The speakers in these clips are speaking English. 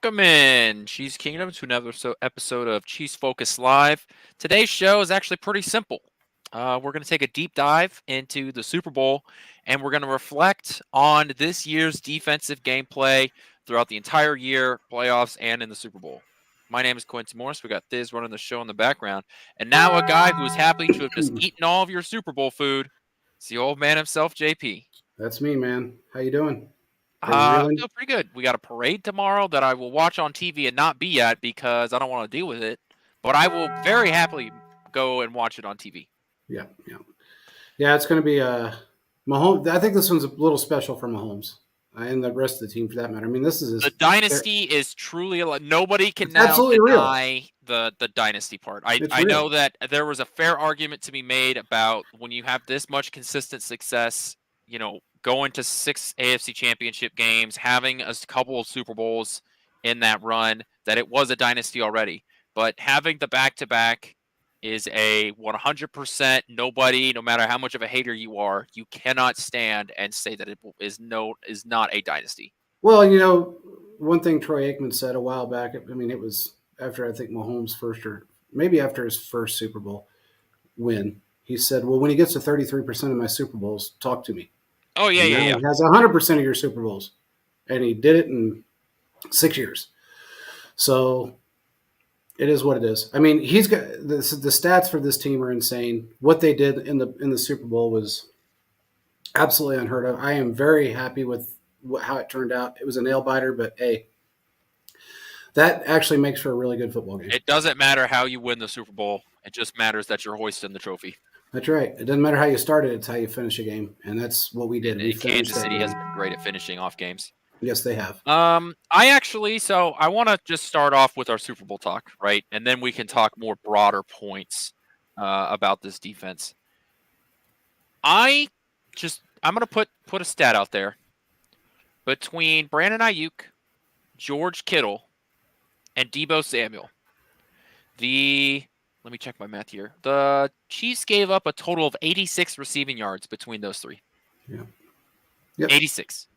Welcome in, Cheese Kingdom, to another episode of Cheese Focus Live. Today's show is actually pretty simple. We're going to take a deep dive into the Super Bowl, and we're going to reflect on this year's defensive gameplay throughout the entire year, playoffs, and in the Super Bowl. My name is Quincy Morris. We got Thiz running the show in the background. And now a guy who is happy to have just eaten all of your Super Bowl food. It's the old man himself, JP. That's me, man. How you doing? I feel pretty good. We got a parade tomorrow that I will watch on TV and not be at because I don't want to deal with it. But I will very happily go and watch it on TV. Yeah. It's going to be Mahomes. I think this one's a little special for Mahomes and the rest of the team, for that matter. I mean, this is the dynasty is truly nobody can it's now absolutely deny the dynasty part. I real. know that there was a fair argument to be made about when you have this much consistent success, going to 6 AFC championship games, having a couple of Super Bowls in that run, that it was a dynasty already. But having the back-to-back is a 100% nobody, no matter how much of a hater you are, you cannot stand and say that it is not a dynasty. Well, one thing Troy Aikman said a while back, I mean, it was after, I think, Mahomes' first, or maybe after his first Super Bowl win. He said, well, when he gets to 33% of my Super Bowls, talk to me. Oh, yeah. He has 100% of your Super Bowls, and he did it in 6 years. So it is what it is. I mean, he's got the stats for this team are insane. What they did in the Super Bowl was absolutely unheard of. I am very happy with how it turned out. It was a nail biter, but hey, that actually makes for a really good football game. It doesn't matter how you win the Super Bowl. It just matters that you're hoisting the trophy. That's right. It doesn't matter how you started; it's how you finish a game, and that's what we did. Kansas City has been great at finishing off games. Yes, they have. I want to just start off with our Super Bowl talk, right? And then we can talk more broader points about this defense. I'm going to put a stat out there. Between Brandon Ayuk, George Kittle, and Deebo Samuel, let me check my math here. The Chiefs gave up a total of 86 receiving yards between those three. Yeah. Yep. 86.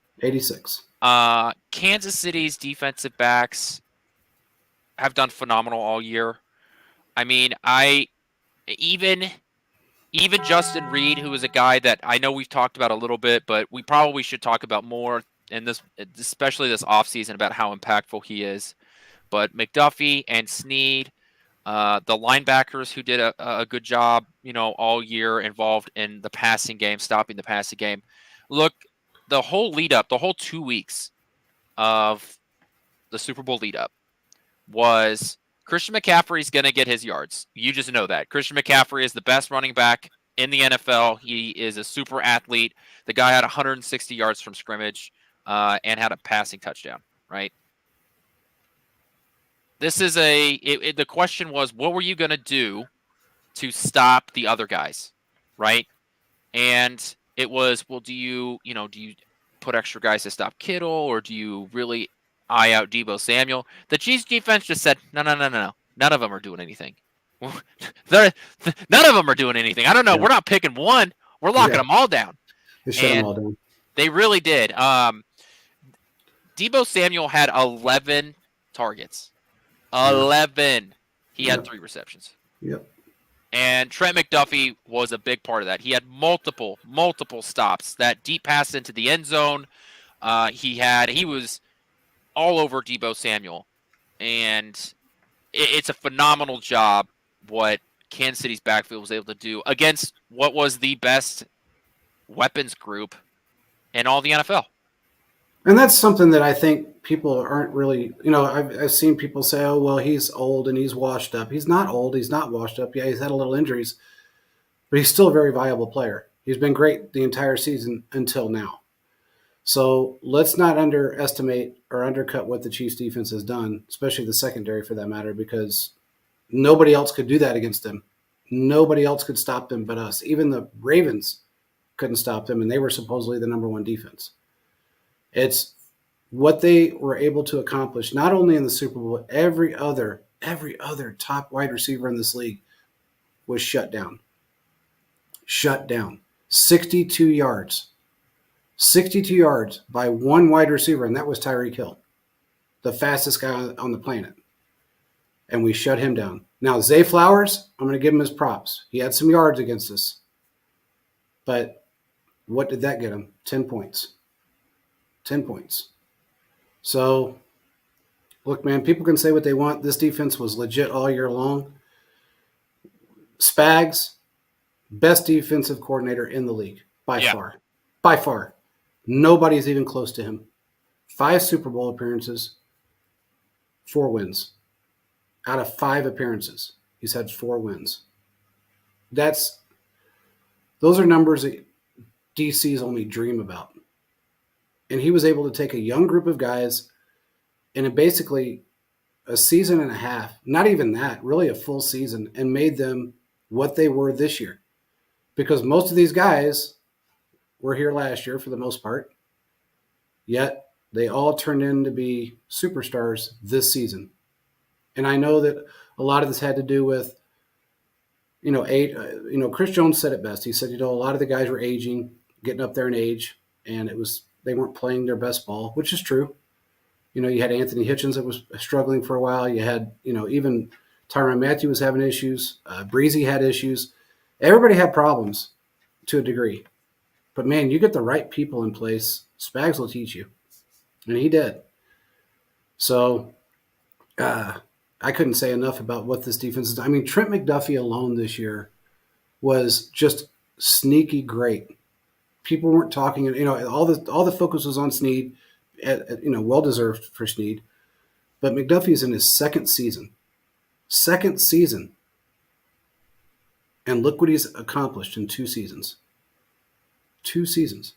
Kansas City's defensive backs have done phenomenal all year. I mean, even Justin Reed, who is a guy that I know we've talked about a little bit, but we probably should talk about more in this, especially this offseason, about how impactful he is. But McDuffie and Snead, the linebackers who did a good job, all year involved in the passing game, stopping the passing game. Look, the whole lead up, the whole 2 weeks of the Super Bowl lead up was Christian McCaffrey's going to get his yards. You just know that. Christian McCaffrey is the best running back in the NFL. He is a super athlete. The guy had 160 yards from scrimmage and had a passing touchdown, right? The question was, what were you going to do to stop the other guys, right? And it was, well, do you put extra guys to stop Kittle, or do you really eye out Deebo Samuel? The Chiefs defense just said, no. None of them are doing anything. None of them are doing anything. I don't know. Yeah. We're not picking one. We're locking them all down. They shut them all down. They really did. Deebo Samuel had 11 targets. 11. He had 3 receptions. Yep. And Trent McDuffie was a big part of that. He had multiple stops. That deep pass into the end zone, he was all over Deebo Samuel. And it's a phenomenal job what Kansas City's backfield was able to do against what was the best weapons group in all the NFL. And that's something that I think people aren't really, I've seen people say, oh, well, he's old and he's washed up. He's not old. He's not washed up. Yeah, he's had a little injuries, but he's still a very viable player. He's been great the entire season until now. So let's not underestimate or undercut what the Chiefs defense has done, especially the secondary for that matter, because nobody else could do that against them. Nobody else could stop them but us. Even the Ravens couldn't stop them, and they were supposedly the number one defense. It's what they were able to accomplish, not only in the Super Bowl, every other top wide receiver in this league was shut down. 62 yards. 62 yards by one wide receiver, and that was Tyreek Hill. the fastest guy on the planet, and we shut him down. Now Zay Flowers, I'm going to give him his props. He had some yards against us, but what did that get him? 10 points. 10 points. So, look, man, people can say what they want. This defense was legit all year long. Spags, best defensive coordinator in the league by far. By far. Nobody's even close to him. 5 Super Bowl appearances, 4 wins. Out of 5 appearances, he's had 4 wins. Those are numbers that DC's only dream about. And he was able to take a young group of guys in basically a season and a half, not even that, really a full season, and made them what they were this year. Because most of these guys were here last year for the most part, yet they all turned in to be superstars this season. And I know that a lot of this had to do with, Chris Jones said it best. He said, a lot of the guys were aging, getting up there in age, and they weren't playing their best ball, which is true. You had Anthony Hitchens that was struggling for a while. You had, even Tyrann Mathieu was having issues. Breezy had issues. Everybody had problems to a degree. But, man, you get the right people in place, Spags will teach you. And he did. So I couldn't say enough about what this defense is. I mean, Trent McDuffie alone this year was just sneaky great. People weren't talking, all the focus was on Snead, well deserved for Snead. But McDuffie's in his second season. And look what he's accomplished in 2 seasons. 2 seasons.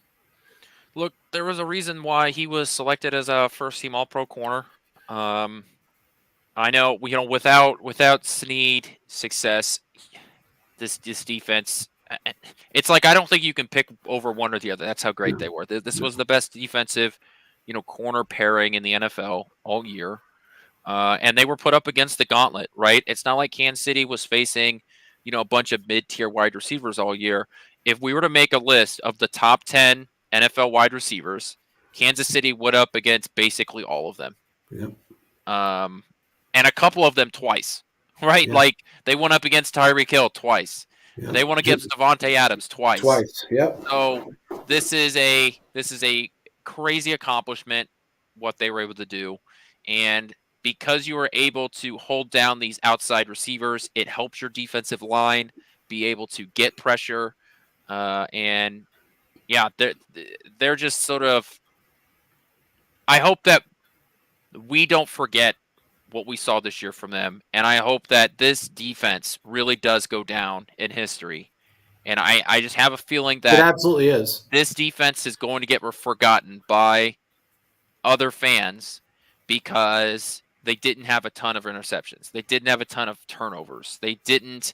Look, there was a reason why he was selected as a first-team All-Pro corner. I know, without Snead success, this defense, it's like I don't think you can pick over one or the other. That's how great they were. This was the best defensive, corner pairing in the NFL all year. And they were put up against the gauntlet, right? It's not like Kansas City was facing, a bunch of mid-tier wide receivers all year. If we were to make a list of the top 10 NFL wide receivers, Kansas City would up against basically all of them. Yep. And a couple of them twice, right? Yep. Like they went up against Tyreek Hill twice. Yep. They went against Devontae Adams twice. Yep. So this is a crazy accomplishment, what they were able to do. And because you were able to hold down these outside receivers, it helps your defensive line be able to get pressure. And yeah, they're just sort of, I hope that we don't forget what we saw this year from them. And I hope that this defense really does go down in history. And I just have a feeling that it absolutely is. This defense is going to get forgotten by other fans because they didn't have a ton of interceptions. They didn't have a ton of turnovers. They didn't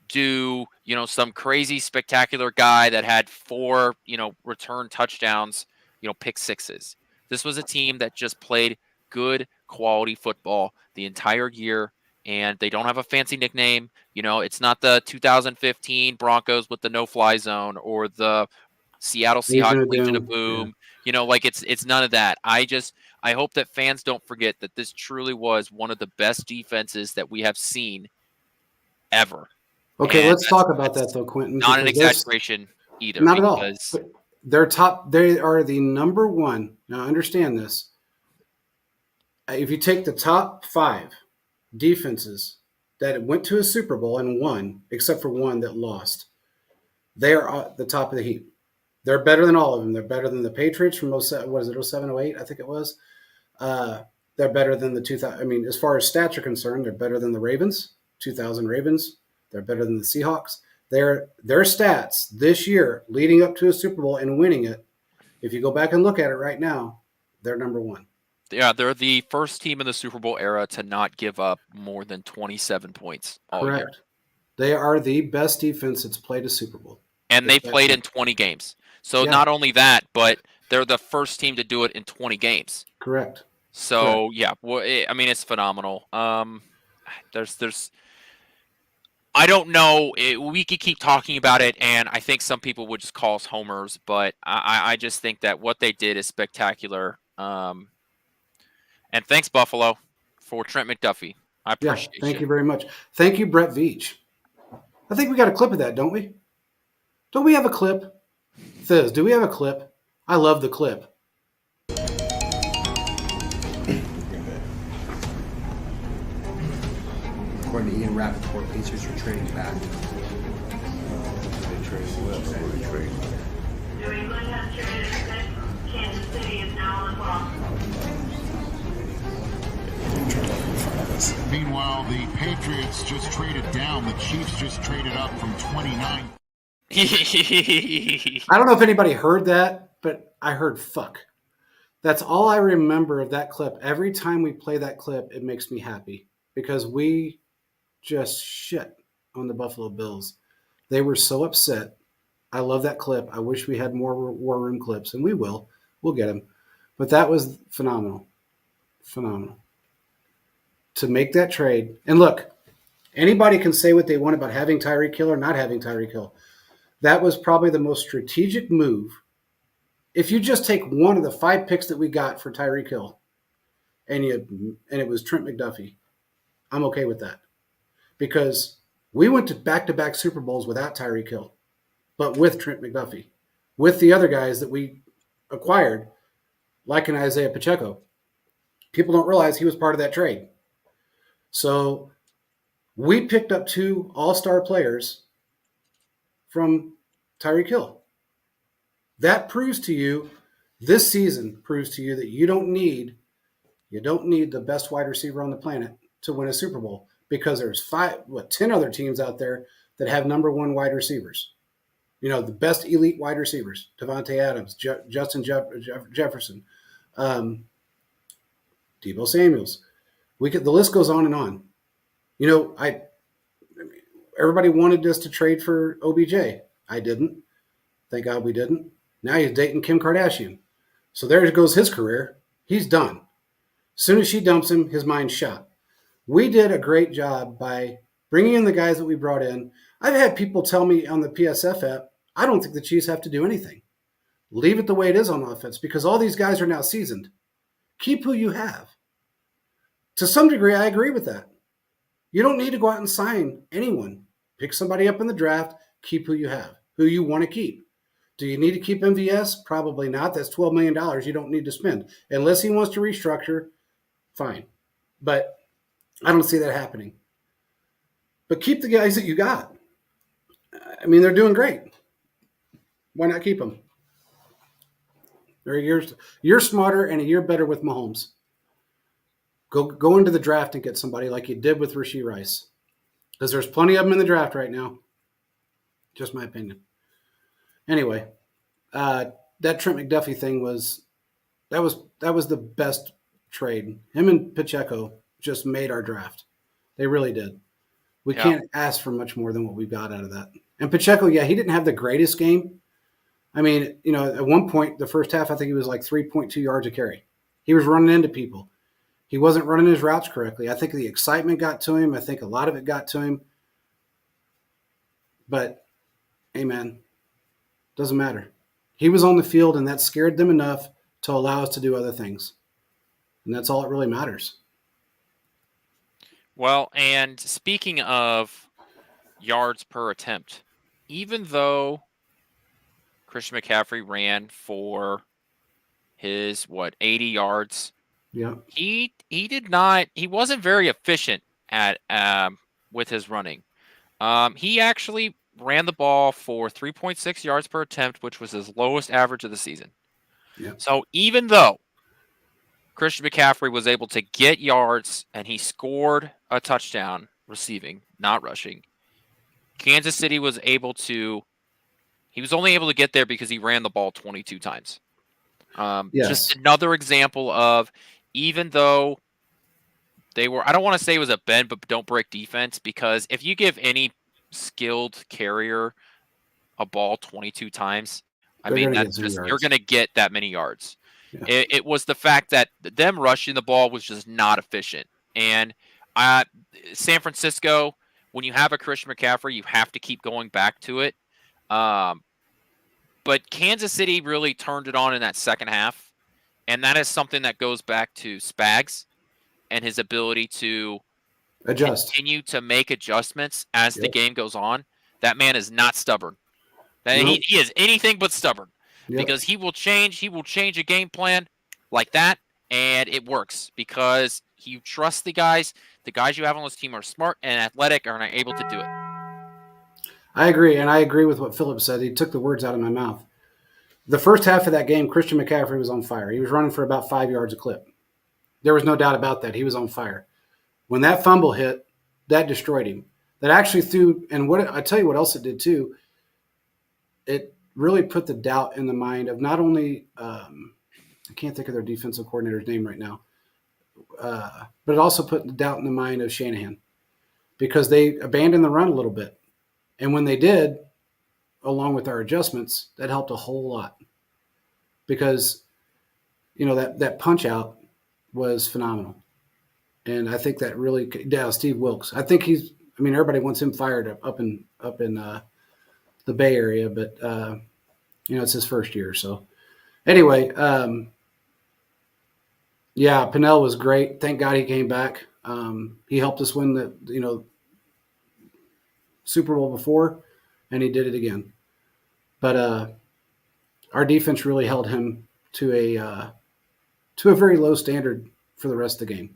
do, some crazy spectacular guy that had 4, return touchdowns, pick sixes. This was a team that just played good quality football the entire year, and they don't have a fancy nickname. It's not the 2015 Broncos with the no-fly zone or the Seattle Seahawks Legion of Boom. Yeah. It's none of that. I hope that fans don't forget that this truly was one of the best defenses that we have seen ever. Okay, and let's talk about that though, Quentin. Not an exaggeration either. Not at all. They are the number one. Now understand this. If you take the top 5 defenses that went to a Super Bowl and won, except for one that lost, they are at the top of the heap. They're better than all of them. They're better than the Patriots from 07, 08, I think it was. They're better than the 2000. I mean, as far as stats are concerned, they're better than the Ravens, 2000 Ravens. They're better than the Seahawks. Their stats this year leading up to a Super Bowl and winning it, if you go back and look at it right now, they're number 1. Yeah, they're the first team in the Super Bowl era to not give up more than 27 points all Correct. year. They are the best defense that's played a Super Bowl. And they played in 20 games. So not only that, but they're the first team to do it in 20 games. Correct. So, yeah, well, it's phenomenal. There's I don't know. We could keep talking about it, and I think some people would just call us homers, but I just think that what they did is spectacular. And thanks, Buffalo, for Trent McDuffie. I Yeah, appreciate thank you. you very much. Thank you, Brett Veach. I think we got a clip of that, don't we? Don't we have a clip? Fizz, do we have a clip? I love the clip. According to Ian Rappaport, Pacers are trading back. They trading left, or they trading right? New England has traded a pick. Kansas City is now on the clock. Meanwhile, the Patriots just traded down. The Chiefs just traded up from 29. I don't know if anybody heard that, but I heard fuck. That's all I remember of that clip. Every time we play that clip, it makes me happy because we just shit on the Buffalo Bills. They were so upset. I love that clip. I wish we had more War Room clips, and we will. We'll get them. But that was phenomenal. Phenomenal. To make that trade. And look, anybody can say what they want about having Tyreek Hill or not having Tyreek Hill. That was probably the most strategic move. If you just take one of the 5 picks that we got for Tyreek Hill and it was Trent McDuffie, I'm okay with that. Because we went to back-to-back Super Bowls without Tyreek Hill, but with Trent McDuffie, with the other guys that we acquired, like an Isaiah Pacheco. People don't realize he was part of that trade. So we picked up 2 all-star players from Tyreek Hill. That proves to you, this season proves to you that you don't need the best wide receiver on the planet to win a Super Bowl because there's 10 other teams out there that have number 1 wide receivers. You know, the best elite wide receivers: Devontae Adams, Justin Jefferson, Debo Samuels. The list goes on and on. You know, everybody wanted us to trade for OBJ. I didn't. Thank God we didn't. Now he's dating Kim Kardashian. So there goes his career. He's done. As soon as she dumps him, his mind's shot. We did a great job by bringing in the guys that we brought in. I've had people tell me on the PSF app, I don't think the Chiefs have to do anything. Leave it the way it is on offense because all these guys are now seasoned. Keep who you have. To some degree, I agree with that. You don't need to go out and sign anyone. Pick somebody up in the draft, keep who you have, who you want to keep. Do you need to keep MVS? Probably not. That's $12 million you don't need to spend. Unless he wants to restructure, fine. But I don't see that happening. But keep the guys that you got. I mean, they're doing great. Why not keep them? They're you're smarter and a year better with Mahomes. Go into the draft and get somebody like you did with Rashee Rice. Because there's plenty of them in the draft right now. Just my opinion. Anyway, that Trent McDuffie thing was the best trade. Him and Pacheco just made our draft. They really did. We can't ask for much more than what we got out of that. And Pacheco, he didn't have the greatest game. I mean, you know, at one point, the first half, I think he was like 3.2 yards a carry. He was running into people. He wasn't running his routes correctly. I think the excitement got to him. I think a lot of it got to him. But, hey, man, doesn't matter. He was on the field, and that scared them enough to allow us to do other things. And that's all that really matters. Well, and speaking of yards per attempt, even though Christian McCaffrey ran for his 80 yards, Yeah. he wasn't very efficient at with his running. He actually ran the ball for 3.6 yards per attempt, which was his lowest average of the season. Yeah. So even though Christian McCaffrey was able to get yards and he scored a touchdown receiving, not rushing, Kansas City was only able to get there because he ran the ball 22 times. Yes. Just another example of, even though they were, I don't want to say it was a bend but don't break defense, because if you give any skilled carrier a ball 22 times, I mean, that's just, you're going to get that many yards. Yeah. It was the fact that them rushing the ball was just not efficient. And San Francisco, when you have a Christian McCaffrey, you have to keep going back to it. But Kansas City really turned it on in that second half. And that is something that goes back to Spags and his ability to Adjust. continue to make adjustments as the Yep. game goes on. That man is not stubborn. Nope. He is anything but stubborn Yep. because he will change a game plan like that, and it works because he trusts the guys. The guys you have on this team are smart and athletic and are able to do it. I agree, and I agree with what Philip said. He took the words out of my mouth. The first half of that game, Christian McCaffrey was on fire. He was running for about 5 yards a clip. There was no doubt about that. He was on fire. When that fumble hit, that destroyed him. That actually threw, and what I tell you what else it did too. It really put the doubt in the mind of not only I can't think of their defensive coordinator's name right now, but it also put the doubt in the mind of Shanahan because they abandoned the run a little bit, and when they did, along with our adjustments, that helped a whole lot because that punch out was phenomenal. And I think that really, Steve Wilkes. I think everybody wants him fired up in the Bay Area, but it's his first year. So anyway, Pennell was great. Thank God he came back. He helped us win the Super Bowl before, and he did it again. But our defense really held him to a very low standard for the rest of the game.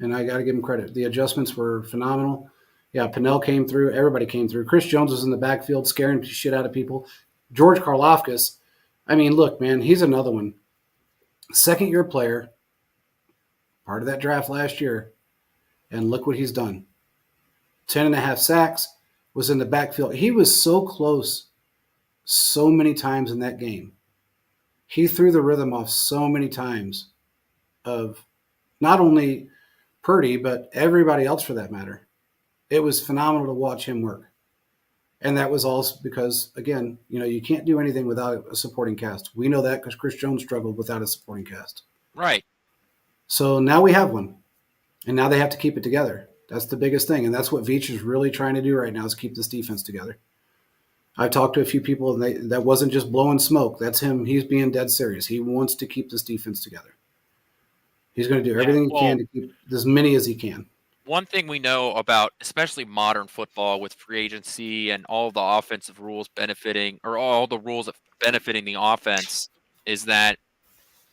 And I got to give him credit. The adjustments were phenomenal. Yeah, Pennell came through. Everybody came through. Chris Jones was in the backfield scaring the shit out of people. George Karlaftis, look, man, he's another one. Second-year player, part of that draft last year, and look what he's done. 10.5 sacks, was in the backfield. He was so close so many times in that game. He threw the rhythm off so many times of not only Purdy, but everybody else for that matter. It was phenomenal to watch him work. And that was also because, again, you can't do anything without a supporting cast. We know that because Chris Jones struggled without a supporting cast. Right. So now we have one. And now they have to keep it together. That's the biggest thing. And that's what Veach is really trying to do right now is keep this defense together. I've talked to a few people, and that wasn't just blowing smoke. That's him. He's being dead serious. He wants to keep this defense together. He's going to do everything he can to keep as many as he can. One thing we know about, especially modern football with free agency and all the offensive rules benefiting, or all the rules benefiting the offense, is that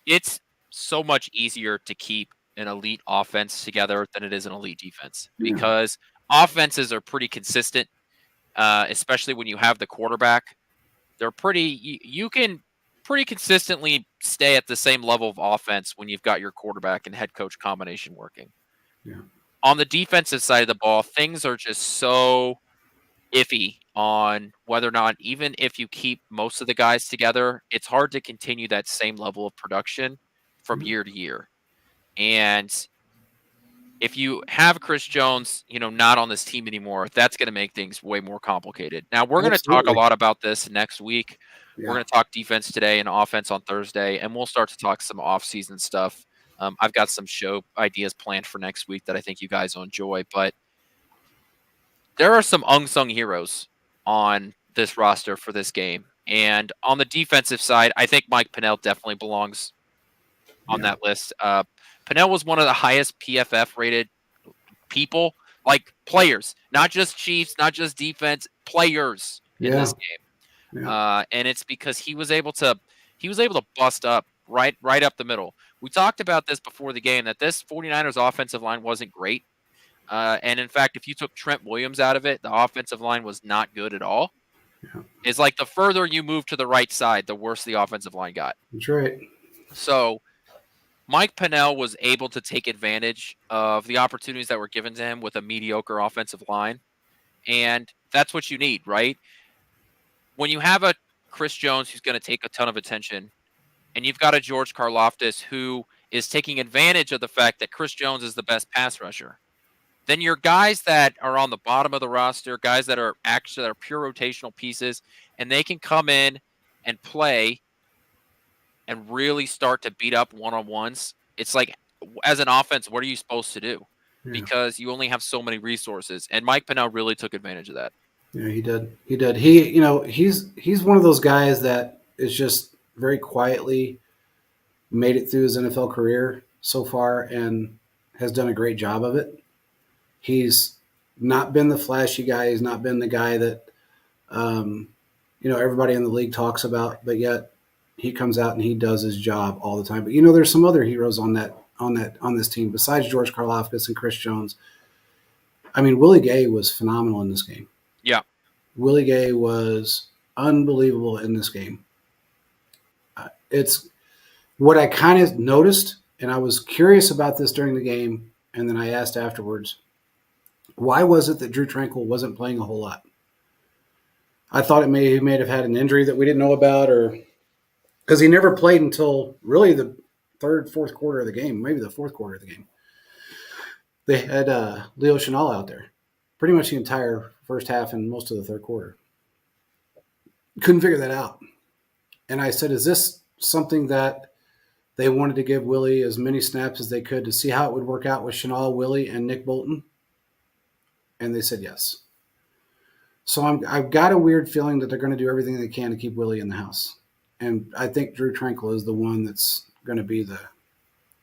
it's so much easier to keep an elite offense together than it is an elite defense because offenses are pretty consistent, especially when you have the quarterback. They're you can pretty consistently stay at the same level of offense when you've got your quarterback and head coach combination working. Yeah. On the defensive side of the ball, things are just so iffy on whether or not, even if you keep most of the guys together, it's hard to continue that same level of production from year to year. And if you have Chris Jones, not on this team anymore, that's going to make things way more complicated. Now, we're going to talk a lot about this next week. Yeah. We're going to talk defense today and offense on Thursday, and we'll start to talk some off-season stuff. I've got some show ideas planned for next week that I think you guys will enjoy, but there are some unsung heroes on this roster for this game. And on the defensive side, I think Mike Pennell definitely belongs on that list. Pennell was one of the highest PFF rated people, like players, not just Chiefs, not just defense, players in this game. Yeah. And it's because he was able to bust up right up the middle. We talked about this before the game, that this 49ers offensive line wasn't great. And in fact, if you took Trent Williams out of it, the offensive line was not good at all. Yeah. It's like the further you move to the right side, the worse the offensive line got. That's right. So Mike Pennell was able to take advantage of the opportunities that were given to him with a mediocre offensive line. And that's what you need, right? When you have a Chris Jones who's going to take a ton of attention, and you've got a George Karlaftis who is taking advantage of the fact that Chris Jones is the best pass rusher, then your guys that are on the bottom of the roster, guys that are pure rotational pieces, and they can come in and play and really start to beat up one-on-ones. It's like, as an offense, what are you supposed to do? Yeah. Because you only have so many resources. And Mike Pennell really took advantage of that. Yeah, he did. He did. He's one of those guys that is just very quietly made it through his NFL career so far and has done a great job of it. He's not been the flashy guy. He's not been the guy that um, everybody in the league talks about, but yet he comes out and he does his job all the time. But there's some other heroes on this team besides George Karlaftis and Chris Jones. I mean, Willie Gay was phenomenal in this game. Yeah. Willie Gay was unbelievable in this game. It's what I kind of noticed, and I was curious about this during the game, and then I asked afterwards, why was it that Drew Tranquil wasn't playing a whole lot? I thought he may have had an injury that we didn't know about, or because he never played until really the fourth quarter of the game, maybe the fourth quarter of the game. They had Leo Chenal out there pretty much the entire first half and most of the third quarter. Couldn't figure that out. And I said, is this something that they wanted to give Willie as many snaps as they could to see how it would work out with Chenal, Willie, and Nick Bolton? And they said yes. So I've got a weird feeling that they're going to do everything they can to keep Willie in the house. And I think Drew Tranquil is the one that's going to be the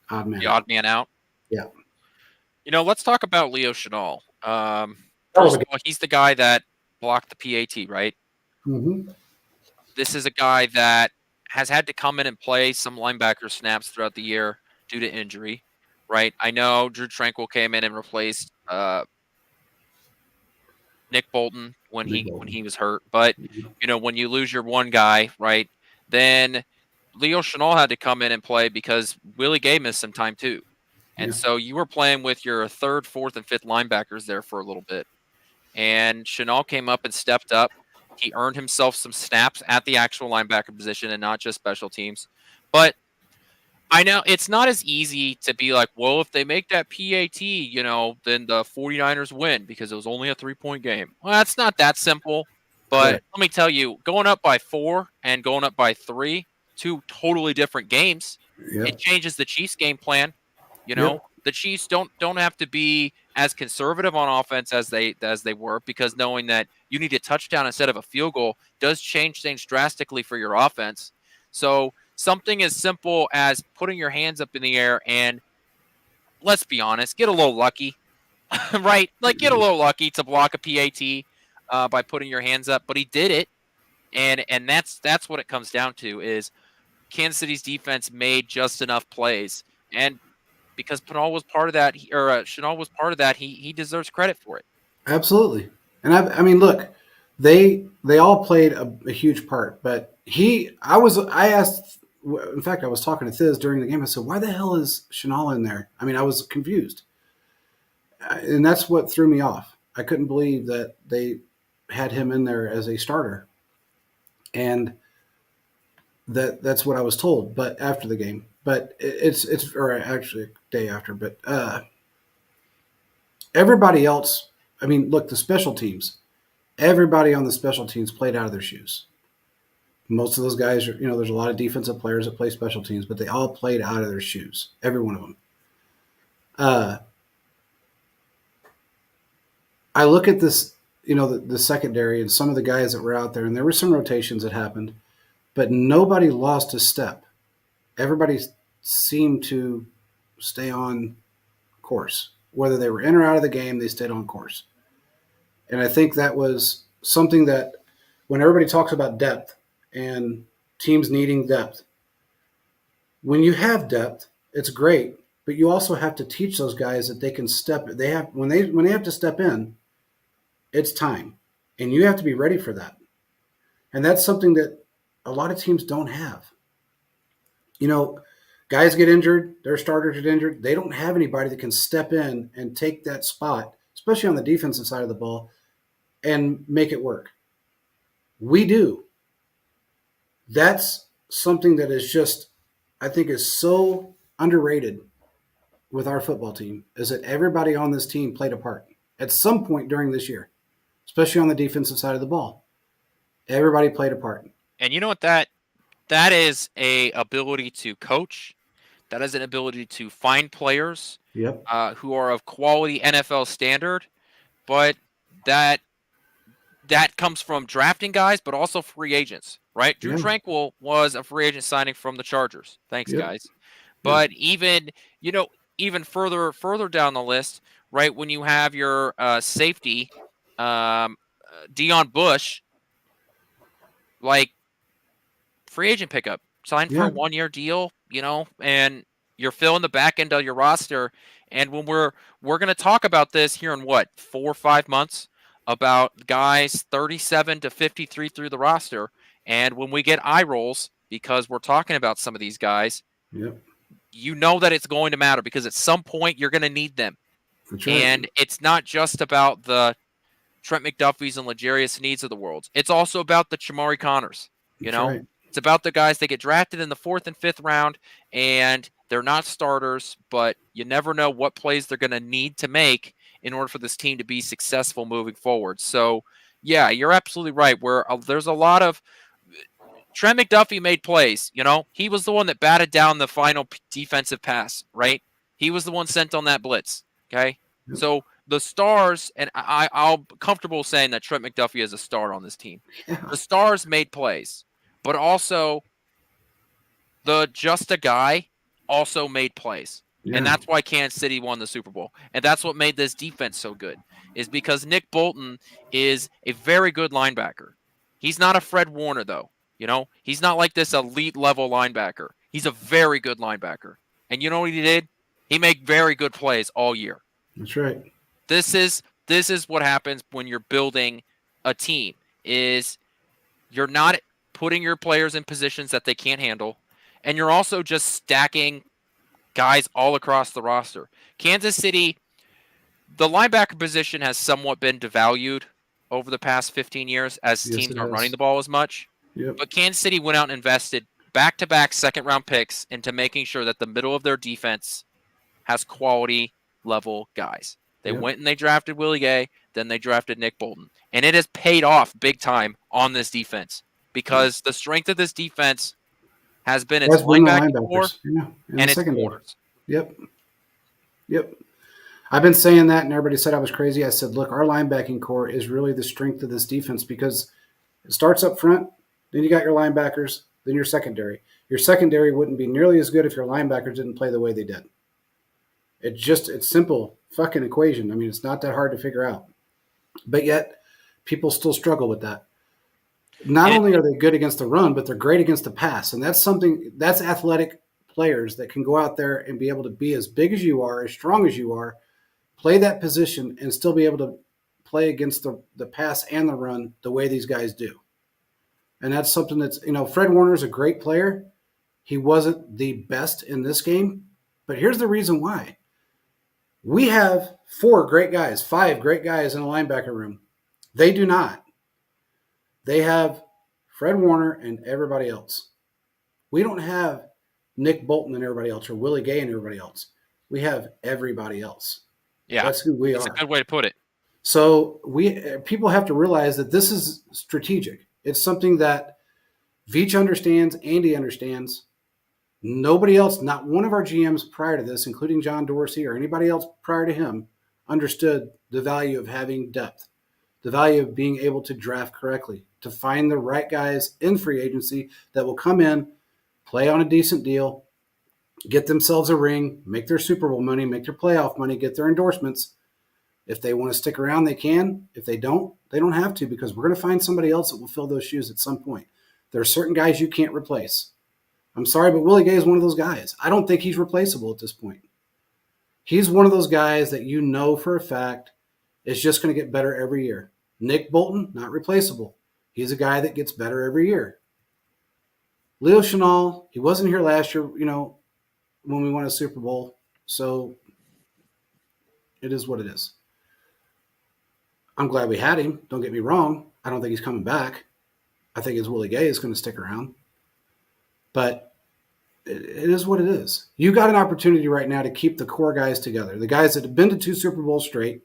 odd man. The odd man out. Yeah. Let's talk about Leo Chenal. First of all, he's the guy that blocked the PAT, right? Mm-hmm. This is a guy that has had to come in and play some linebacker snaps throughout the year due to injury, right? I know Drew Tranquil came in and replaced Nick Bolton when he was hurt, but when you lose your one guy, right, then Leo Chenal had to come in and play because Willie Gay missed some time too. And so you were playing with your third, fourth, and fifth linebackers there for a little bit. And Chenal came up and stepped up. He earned himself some snaps at the actual linebacker position and not just special teams. But I know it's not as easy to be like, well, if they make that PAT, then the 49ers win because it was only a 3-point game. Well, that's not that simple. But let me tell you, going up by 4 and going up by 3, two totally different games. Yep. It changes the Chiefs' game plan. The Chiefs don't have to be as conservative on offense as they were, because knowing that you need a touchdown instead of a field goal does change things drastically for your offense. So something as simple as putting your hands up in the air and, let's be honest, get a little lucky, right? Like get a little lucky to block a PAT by putting your hands up, but he did it, and that's what it comes down to is Kansas City's defense made just enough plays, and because Chenal was part of that, he deserves credit for it. Absolutely. And I mean, look, they all played a huge part, but I asked, in fact, I was talking to Thiz during the game. I said, why the hell is Chenal in there? I mean, I was confused. And that's what threw me off. I couldn't believe that they had him in there as a starter. And that's what I was told, but after the game. But it's or actually a day after. But everybody else, I mean, look, the special teams, everybody on the special teams played out of their shoes. Most of those guys are, there's a lot of defensive players that play special teams, but they all played out of their shoes, every one of them. I look at this, the secondary and some of the guys that were out there, and there were some rotations that happened, but nobody lost a step. Everybody seemed to stay on course. Whether they were in or out of the game, they stayed on course. And I think that was something that when everybody talks about depth and teams needing depth, when you have depth, it's great, but you also have to teach those guys that they can when they have to step in, it's time. And you have to be ready for that. And that's something that a lot of teams don't have. Guys get injured, their starters get injured. They don't have anybody that can step in and take that spot, especially on the defensive side of the ball, and make it work. We do. That's something that is just, I think, is so underrated with our football team, is that everybody on this team played a part at some point during this year, especially on the defensive side of the ball. Everybody played a part. And you know what that is a ability to coach. That is an ability to find players who are of quality NFL standard, but that comes from drafting guys, but also free agents, right? Drew Tranquil was a free agent signing from the Chargers. Thanks, guys. But even, even further down the list, right, when you have your safety, Dion Bush, like, free agent pickup, signed for Yeah. a 1-year deal, and you're filling the back end of your roster. And when we're going to talk about this here in 4 or 5 months, about guys 37 to 53 through the roster, and when we get eye rolls because we're talking about some of these guys, Yep. you know that it's going to matter because at some point you're going to need them. That's right. And it's not just about the Trent McDuffies and L'Jarius Needs of the world. It's also about the Chamari Connors. That's right. It's about the guys that get drafted in the 4th and 5th round, and they're not starters, but you never know what plays they're going to need to make in order for this team to be successful moving forward. So, yeah, you're absolutely right. Where there's a lot of Trent McDuffie made plays. He was the one that batted down the final defensive pass, right? He was the one sent on that blitz. Okay, Yep. so the stars, and I'll comfortable saying that Trent McDuffie is a star on this team. Yeah. The stars made plays, but also the just a guy also made plays. Yeah. And that's why Kansas City won the Super Bowl. And that's what made this defense so good, is because Nick Bolton is a very good linebacker. He's not a Fred Warner, though. He's not like this elite level linebacker. He's a very good linebacker. And you know what he did? He made very good plays all year. That's right. This is what happens when you're building a team, is you're not putting your players in positions that they can't handle, and you're also just stacking guys all across the roster. Kansas City, the linebacker position has somewhat been devalued over the past 15 years as Yes, teams it aren't has. running the ball as much. Yep. But Kansas City went out and invested back-to-back second-round picks into making sure that the middle of their defense has quality level guys. They Yep. went and they drafted Willie Gay, then they drafted Nick Bolton. And it has paid off big time on this defense because the strength of this defense has been its That's been the linebacking core linebackers. Yeah. and its secondary. corners. Yep. Yep. I've been saying that, and everybody said I was crazy. I said, look, our linebacking core is really the strength of this defense because it starts up front, then you got your linebackers, then your secondary. Your secondary wouldn't be nearly as good if your linebackers didn't play the way they did. It's simple fucking equation. I mean, it's not that hard to figure out. But yet, people still struggle with that. Not only are they good against the run, but they're great against the pass. And that's athletic players that can go out there and be able to be as big as you are, as strong as you are, play that position, and still be able to play against the pass and the run the way these guys do. And that's something that's, Fred Warner is a great player. He wasn't the best in this game, but here's the reason why. We have 5 great guys in a linebacker room. They do not. They have Fred Warner and everybody else. We don't have Nick Bolton and everybody else, or Willie Gay and everybody else. We have everybody else. Yeah, that's who we that's are. a good way to put it. So people have to realize that this is strategic. It's something that Veach understands, Andy understands. Nobody else, not one of our GMs prior to this, including John Dorsey or anybody else prior to him, understood the value of having depth, the value of being able to draft correctly, to find the right guys in free agency that will come in, play on a decent deal, get themselves a ring, make their Super Bowl money, make their playoff money, get their endorsements. If they want to stick around, they can. If they don't have to, because we're going to find somebody else that will fill those shoes at some point. There are certain guys you can't replace. I'm sorry, but Willie Gay is one of those guys. I don't think he's replaceable at this point. He's one of those guys that you know for a fact is just going to get better every year. Nick Bolton, not replaceable. He's a guy that gets better every year. Leo Chenal, he wasn't here last year, when we won a Super Bowl. So it is what it is. I'm glad we had him. Don't get me wrong. I don't think he's coming back. I think his Willie Gay is going to stick around. But it is what it is. You got an opportunity right now to keep the core guys together, the guys that have been to 2 Super Bowls straight,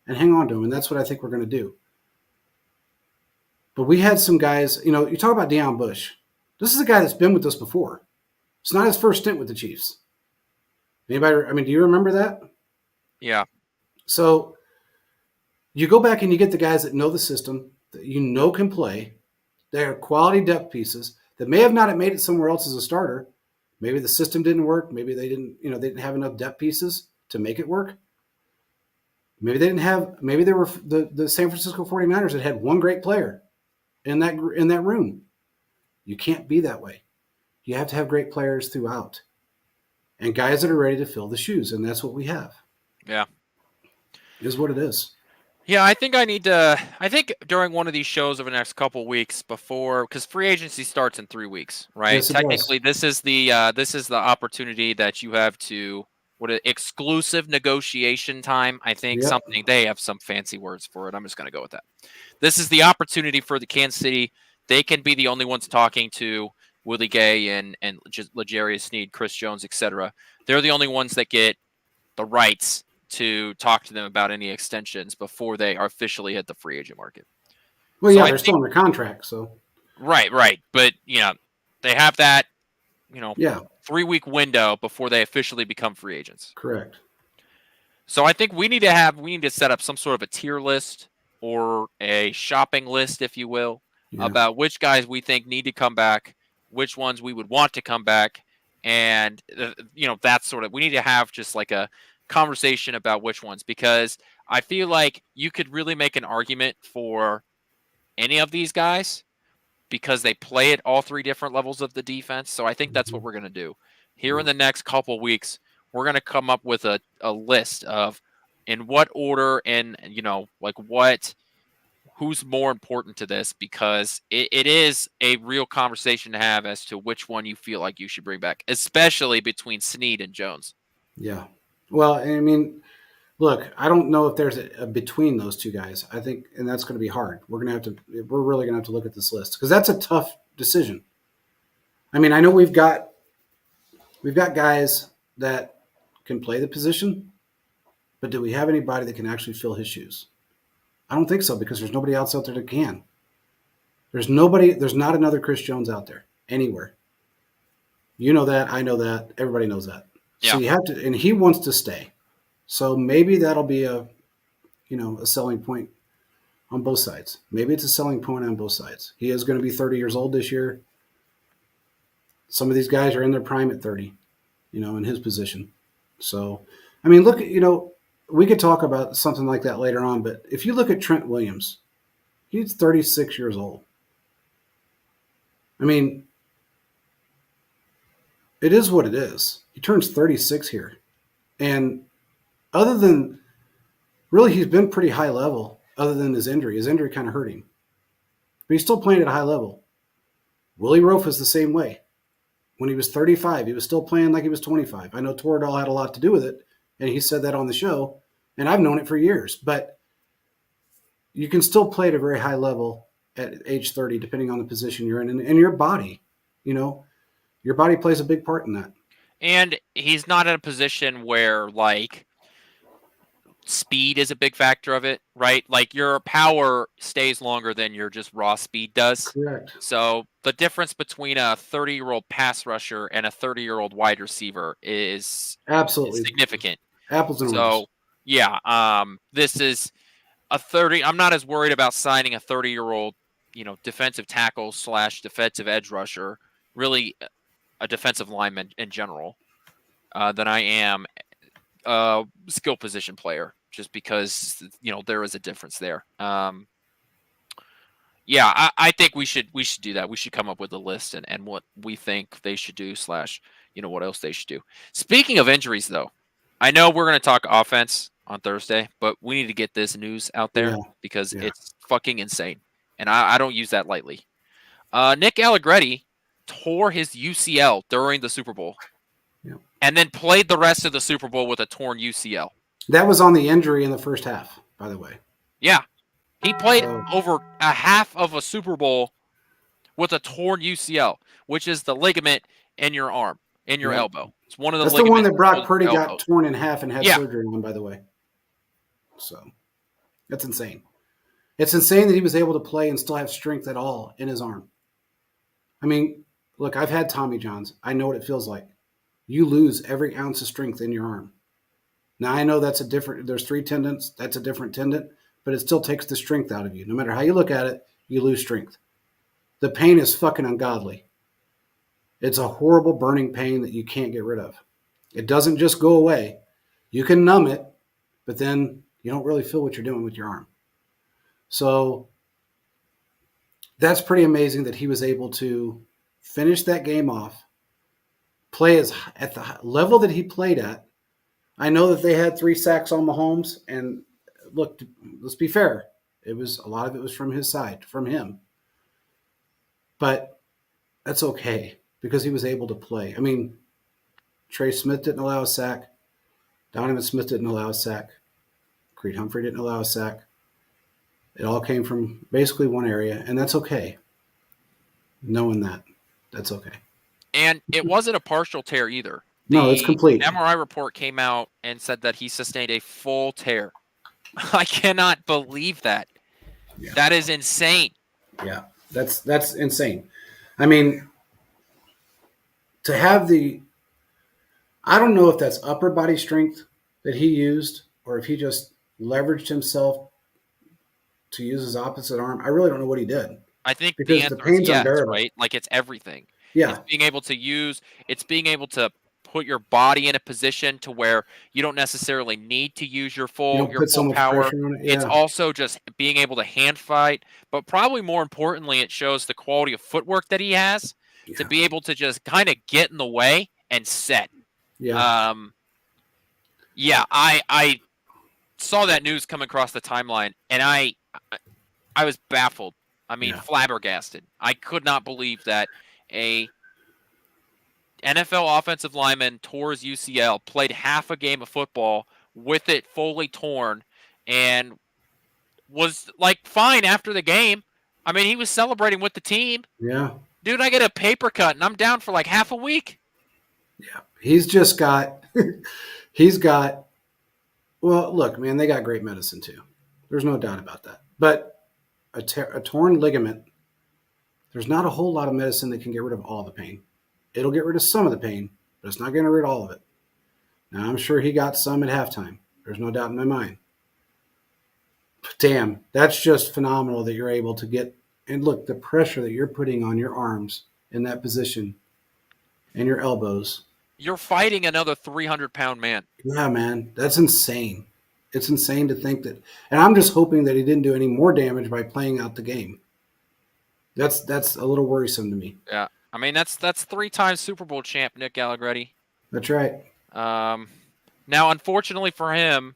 and hang on to them. And that's what I think we're going to do. But we had some guys, you talk about Dion Bush. This is a guy that's been with us before. It's not his first stint with the Chiefs. Anybody? Do you remember that? Yeah. So you go back and you get the guys that know the system, that can play. They are quality depth pieces that may have not made it somewhere else as a starter, Maybe the system didn't work. Maybe they didn't have enough depth pieces to make it work. Maybe they didn't have. Maybe they were the San Francisco 49ers that had one great player in that room. You can't be that way. You have to have great players throughout, and guys that are ready to fill the shoes, and that's what we have. Yeah. Is what it is. Yeah, I think I think during one of these shows over the next couple weeks because free agency starts in 3 weeks, right? Yes, it Technically, this is the opportunity that you have to exclusive negotiation time. I think Yep. something they have some fancy words for it. I'm just going to go with that. This is the opportunity for the Kansas City. They can be the only ones talking to Willie Gay and L'Jarius Sneed, Chris Jones, etc. They're the only ones that get the rights to talk to them about any extensions before they are officially hit the free agent market. Well, So yeah, I they're still under contract, so right. But they have that, yeah, 3-week window before they officially become free agents. correct. So I think we need to set up some sort of a tier list or a shopping list, if you will, Yeah. about which guys we think need to come back, which ones we would want to come back, and that sort of. We need to have just like a conversation about which ones, because I feel like you could really make an argument for any of these guys because they play at all 3 different levels of the defense. So I think that's what we're going to do here in the next couple weeks. We're going to come up with a list of in what order and who's more important to this, because it is a real conversation to have as to which one you feel like you should bring back, especially between Sneed and Jones. Yeah. Well, I mean, look, I don't know if there's a between those two guys. I think, and that's going to be hard. We're really going to have to look at this list because that's a tough decision. I mean, I know we've got guys that can play the position, but do we have anybody that can actually fill his shoes? I don't think so, because there's nobody else out there that can. There's not another Chris Jones out there anywhere. You know that, I know that, everybody knows that. Yeah. So you have to, and he wants to stay. So maybe that'll be a selling point on both sides. Maybe it's a selling point on both sides. He is going to be 30 years old this year. Some of these guys are in their prime at 30, in his position. So, I mean, look, we could talk about something like that later on, but if you look at Trent Williams, he's 36 years old. I mean, it is what it is. He turns 36 here. And other than, really, he's been pretty high level other than his injury. His injury kind of hurt him. But he's still playing at a high level. Willie Rofe is the same way. When he was 35, he was still playing like he was 25. I know Toradol had a lot to do with it, and he said that on the show, and I've known it for years. But you can still play at a very high level at age 30, depending on the position you're in, and your body. Your body plays a big part in that. And he's not in a position where, speed is a big factor of it, right? Like, your power stays longer than your just raw speed does. Correct. So the difference between a 30-year-old pass rusher and a 30-year-old wide receiver is absolutely significant. Apples and oranges. So, yeah, this is a 30. I'm not as worried about signing a 30-year-old, defensive tackle / defensive edge rusher, really a defensive lineman in general, than I am a skill position player, just because, there is a difference there. Yeah, I think we should do that. We should come up with a list and what we think they should do / what else they should do. Speaking of injuries, though, I know we're going to talk offense on Thursday, but we need to get this news out there because it's fucking insane, and I don't use that lightly. Nick Allegretti tore his UCL during the Super Bowl, and then played the rest of the Super Bowl with a torn UCL. That was on the injury in the first half, by the way. Yeah. He played over a half of a Super Bowl with a torn UCL, which is the ligament in your arm, in your elbow. It's one of the That's ligaments. the one that Brock Purdy got torn in half and had surgery on, by the way. So that's insane. It's insane that he was able to play and still have strength at all in his arm. I mean, look, I've had Tommy Johns. I know what it feels like. You lose every ounce of strength in your arm. Now, I know there's 3 tendons. That's a different tendon, but it still takes the strength out of you. No matter how you look at it, you lose strength. The pain is fucking ungodly. It's a horrible burning pain that you can't get rid of. It doesn't just go away. You can numb it, but then you don't really feel what you're doing with your arm. So that's pretty amazing that he was able to finish that game off, play at the level that he played at. I know that they had 3 sacks on Mahomes, and look, let's be fair. A lot of it was from his side, from him. But that's okay because he was able to play. I mean, Trey Smith didn't allow a sack. Donovan Smith didn't allow a sack. Creed Humphrey didn't allow a sack. It all came from basically one area, and that's okay. Knowing that, that's okay. And it wasn't a partial tear either. No, it's complete. The MRI report came out and said that he sustained a full tear. I cannot believe that. Yeah. That is insane. Yeah, that's insane. I mean, to have I don't know if that's upper body strength that he used or if he just leveraged himself to use his opposite arm. I really don't know what he did. I think because the answer the pain's is yes, unbearable. right? Like it's everything. Yeah, It's being able to put your body in a position to where you don't necessarily need to use your you full don't put so much power. pressure on it. Yeah. It's also just being able to hand fight, but probably more importantly, it shows the quality of footwork that he has to be able to just kind of get in the way and set. Yeah. I saw that news come across the timeline, and I was baffled. I mean, flabbergasted. I could not believe that a NFL offensive lineman tore his UCL, played half a game of football with it fully torn, and was like fine after the game. I mean, he was celebrating with the team. Yeah. Dude, I get a paper cut and I'm down for like half a week. Yeah. Well, look, man, they got great medicine too. There's no doubt about that. But a torn ligament, there's not a whole lot of medicine that can get rid of all the pain. It'll get rid of some of the pain, but it's not going to get rid of all of it. Now, I'm sure he got some at halftime. There's no doubt in my mind. But damn, that's just phenomenal that you're able to get, and look, the pressure that you're putting on your arms in that position and your elbows. You're fighting another 300-pound man. Yeah, man, that's insane. It's insane to think that, and I'm just hoping that he didn't do any more damage by playing out the game. That's a little worrisome to me. Yeah, I mean that's 3-time Super Bowl champ Nick Allegretti. That's right. Now, unfortunately for him,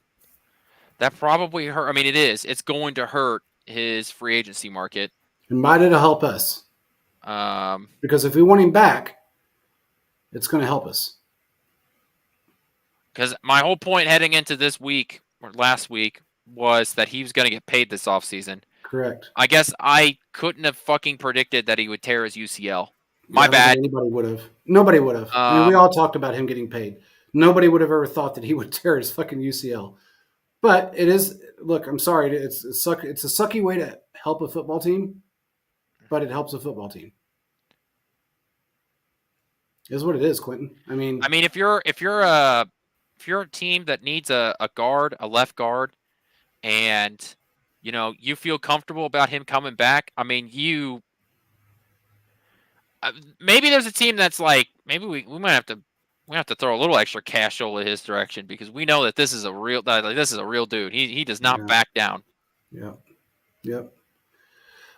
that probably hurt. I mean, it is. It's going to hurt his free agency market. And might it'll help us. Because if we want him back, it's going to help us. Because my whole point heading into this week or last week was that he was going to get paid this offseason. Correct. I guess I couldn't have fucking predicted that he would tear his UCL. My bad. Anybody would have. Nobody would have. I mean, we all talked about him getting paid. Nobody would have ever thought that he would tear his fucking UCL. But it is. Look, I'm sorry. It's a sucky way to help a football team, but it helps a football team. Is what it is, Quentin. I mean, if you're a team that needs a guard, a left guard, and you feel comfortable about him coming back. I mean, maybe there's a team that's like, maybe we might have to throw a little extra cash over his direction because we know that this is a real dude. He does not back down. Yeah. Yep.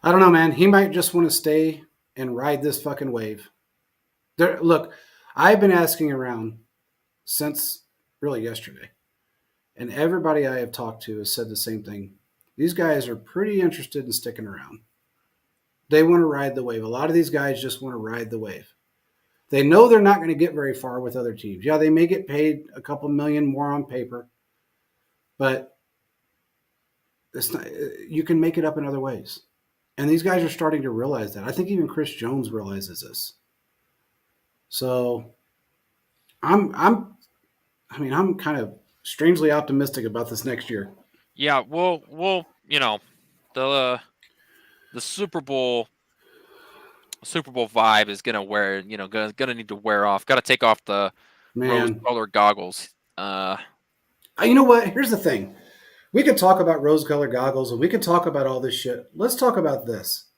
I don't know, man. He might just want to stay and ride this fucking wave. Look, I've been asking around since really yesterday, and everybody I have talked to has said the same thing. These guys are pretty interested in sticking around. They want to ride the wave. A lot of these guys just want to ride the wave. They know they're not going to get very far with other teams. Yeah, they may get paid a couple million more on paper, but it's not, you can make it up in other ways. And these guys are starting to realize that. I think even Chris Jones realizes this. So I'm kind of strangely optimistic about this next year. Yeah, we'll the Super Bowl vibe is gonna need to wear off. Got to take off the rose-colored goggles. You know what? Here's the thing. We could talk about rose-colored goggles and we could talk about all this shit. Let's talk about this.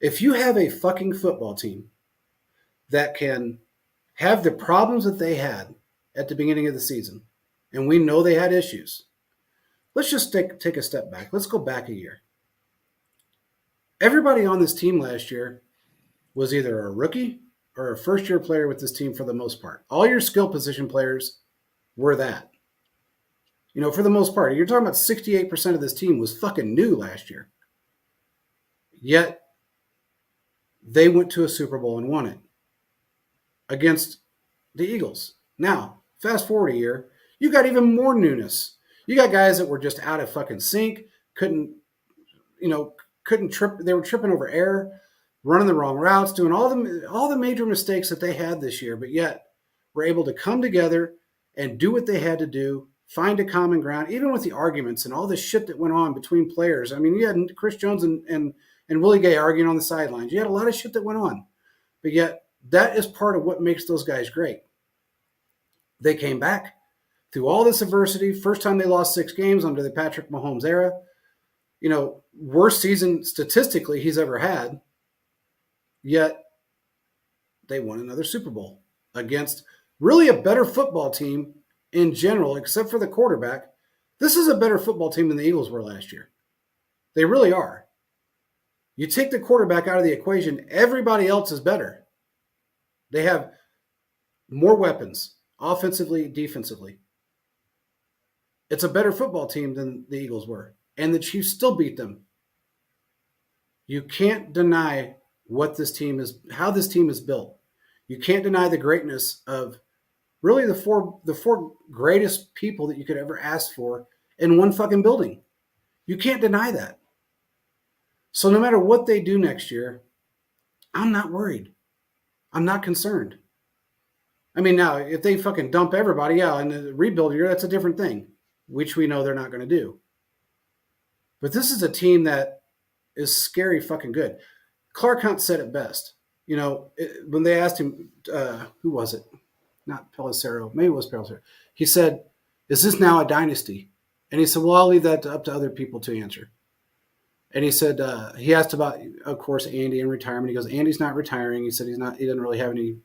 If you have a fucking football team that can have the problems that they had at the beginning of the season, and we know they had issues. Let's just take a step back. Let's go back a year. Everybody on this team last year was either a rookie or a first-year player with this team for the most part. All your skill position players were that. For the most part. You're talking about 68% of this team was fucking new last year. Yet, they went to a Super Bowl and won it against the Eagles. Now, fast forward a year, you got even more newness. You got guys that were just out of fucking sync, couldn't trip. They were tripping over air, running the wrong routes, doing all the major mistakes that they had this year, but yet were able to come together and do what they had to do, find a common ground, even with the arguments and all the shit that went on between players. I mean, you had Chris Jones and Willie Gay arguing on the sidelines. You had a lot of shit that went on, but yet that is part of what makes those guys great. They came back through all this adversity. First time they lost 6 games under the Patrick Mahomes era. Worst season statistically he's ever had. Yet they won another Super Bowl against really a better football team in general, except for the quarterback. This is a better football team than the Eagles were last year. They really are. You take the quarterback out of the equation, everybody else is better. They have more weapons, offensively, defensively. It's a better football team than the Eagles were. And the Chiefs still beat them. You can't deny what this team is, how this team is built. You can't deny the greatness of really the four greatest people that you could ever ask for in one fucking building. You can't deny that. So no matter what they do next year, I'm not worried. I'm not concerned. I mean, now, if they fucking dump everybody out in the rebuild year, that's a different thing, which we know they're not going to do. But this is a team that is scary fucking good. Clark Hunt said it best. When they asked him, who was it? Not Pelissero. Maybe it was Pelissero. He said, is this now a dynasty? And he said, well, I'll leave that up to other people to answer. And he said, he asked about, of course, Andy in retirement. He goes, Andy's not retiring. He said he doesn't really have any,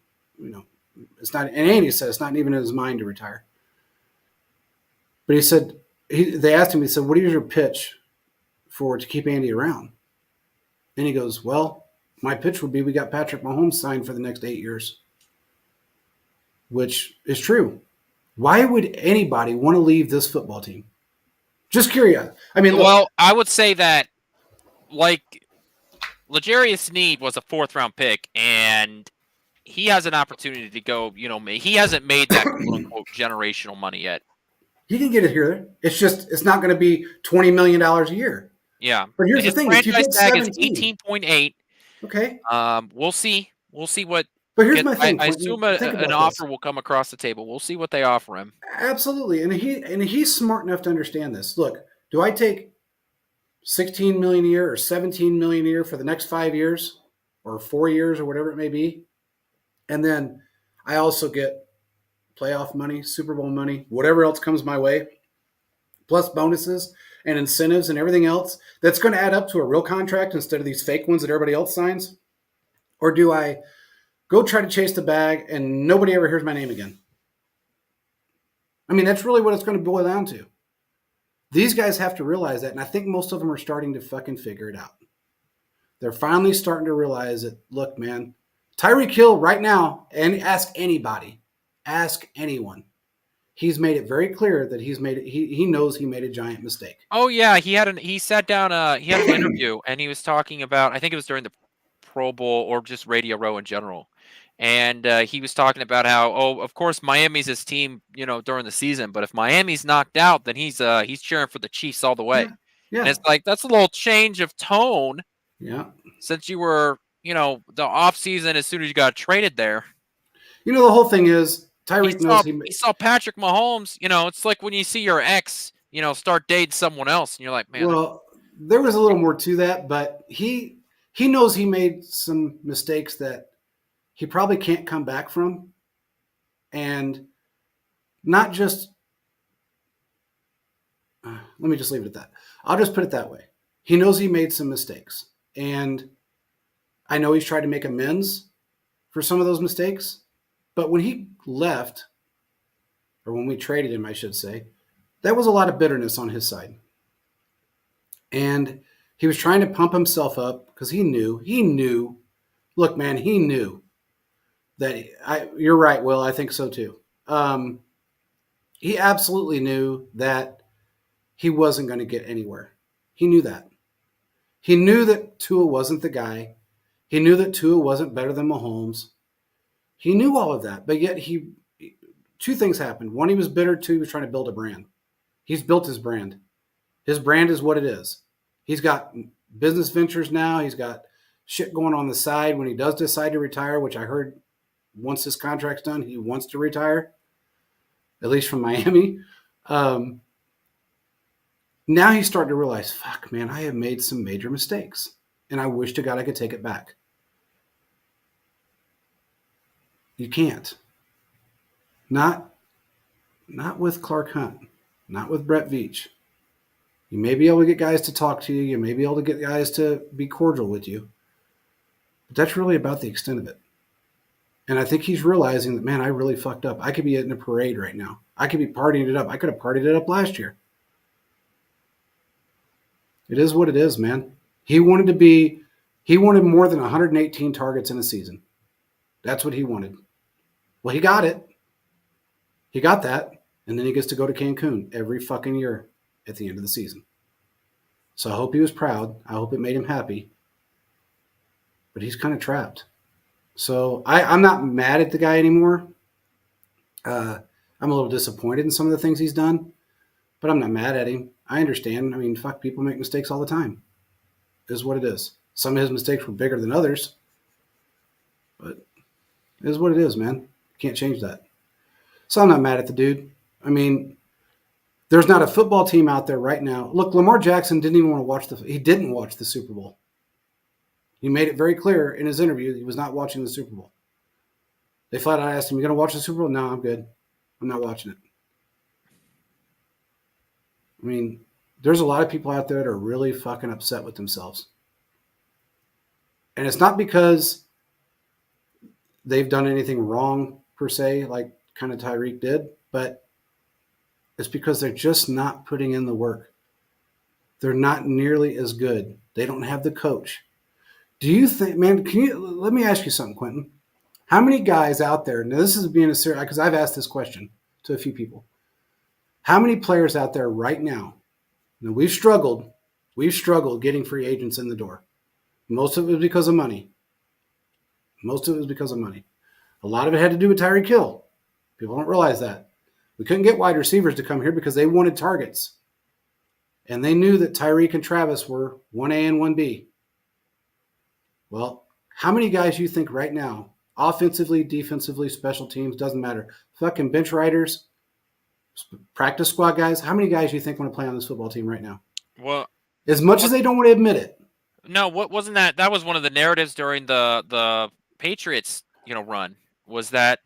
it's not, and Andy said it's not even in his mind to retire. But he said, they asked him, he said, what is your pitch to keep Andy around? And he goes, well, my pitch would be we got Patrick Mahomes signed for the next 8 years, which is true. Why would anybody want to leave this football team? Just curious. I mean, look, well, I would say that, like, L'Jarius Sneed was a 4th-round pick, and he has an opportunity to go, he hasn't made that quote-unquote generational money yet. he can get it here. It's not going to be $20 million a year. Yeah. But here's His the thing. If you franchise get tag 17, is 18.8. okay. We'll see. We'll see what. But here's my thing. I Quentin. assume Think an about offer this. will come across the table. We'll see what they offer him. Absolutely. And he's smart enough to understand this. Look, do I take $16 million a year or $17 million a year for the next 5 years or 4 years or whatever it may be? And then I also get playoff money, Super Bowl money, whatever else comes my way, plus bonuses and incentives and everything else that's going to add up to a real contract instead of these fake ones that everybody else signs? Or do I go try to chase the bag and nobody ever hears my name again? I mean, that's really what it's going to boil down to. These guys have to realize that, and I think most of them are starting to fucking figure it out. They're finally starting to realize that, look, man, Tyreek Hill right now, and ask anybody, ask anyone. He's made it very clear that he knows he made a giant mistake. Oh yeah, he sat down. He had an interview, and he was talking about. I think it was during the Pro Bowl or just Radio Row in general, and he was talking about how, of course, Miami's his team, during the season. But if Miami's knocked out, then he's cheering for the Chiefs all the way. Yeah. And it's like that's a little change of tone. Yeah. Since you were, the off season as soon as you got traded there. The whole thing is Tyreek knows he saw Patrick Mahomes. It's like when you see your ex, start dating someone else, and you're like, man. Well, there was a little more to that, but he knows he made some mistakes that he probably can't come back from, and not just. Let me just leave it at that. I'll just put it that way. He knows he made some mistakes, and I know he's tried to make amends for some of those mistakes. But when he left, or when we traded him, I should say, that was a lot of bitterness on his side. And he was trying to pump himself up because he knew, look, man, he knew that you're right, Will. I think so too. He absolutely knew that he wasn't going to get anywhere. He knew that. He knew that Tua wasn't the guy. He knew that Tua wasn't better than Mahomes. He knew all of that, but yet two things happened. One, he was bitter. Two, he was trying to build a brand. He's built his brand. His brand is what it is. He's got business ventures now. He's got shit going on the side when he does decide to retire, which I heard once his contract's done, he wants to retire, at least from Miami. Now he's starting to realize, fuck, man, I have made some major mistakes, and I wish to God I could take it back. You can't. Not with Clark Hunt. Not with Brett Veach. You may be able to get guys to talk to you. You may be able to get guys to be cordial with you. But that's really about the extent of it. And I think he's realizing that, man, I really fucked up. I could be in a parade right now. I could be partying it up. I could have partied it up last year. It is what it is, man. He wanted more than 118 targets in a season. That's what he wanted. Well, he got it. He got that. And then he gets to go to Cancun every fucking year at the end of the season. So I hope he was proud. I hope it made him happy. But he's kind of trapped. So I'm not mad at the guy anymore. I'm a little disappointed in some of the things he's done. But I'm not mad at him. I understand. I mean, fuck, people make mistakes all the time. It is what it is. Some of his mistakes were bigger than others. But it is what it is, man. Can't change that. So I'm not mad at the dude. I mean, there's not a football team out there right now. Look, Lamar Jackson didn't even want to he didn't watch the Super Bowl. He made it very clear in his interview he was not watching the Super Bowl. They flat out asked him, "You going to watch the Super Bowl?" "No, I'm good. I'm not watching it." I mean, there's a lot of people out there that are really fucking upset with themselves. And it's not because they've done anything wrong, per se, like kind of Tyreek did, but it's because they're just not putting in the work. They're not nearly as good. They don't have the coach. Do you think, man, let me ask you something, Quentin. How many guys out there, now this is being a serious, because I've asked this question to a few people. How many players out there right now, we've struggled getting free agents in the door. Most of it was because of money. A lot of it had to do with Tyreek Hill. People don't realize that. We couldn't get wide receivers to come here because they wanted targets. And they knew that Tyreek and Travis were 1A and 1B. Well, how many guys you think right now, offensively, defensively, special teams, doesn't matter, fucking bench riders, practice squad guys, how many guys you think want to play on this football team right now? Well, as much as they don't want to admit it. No, what wasn't that? That was one of the narratives during the Patriots, run, was that,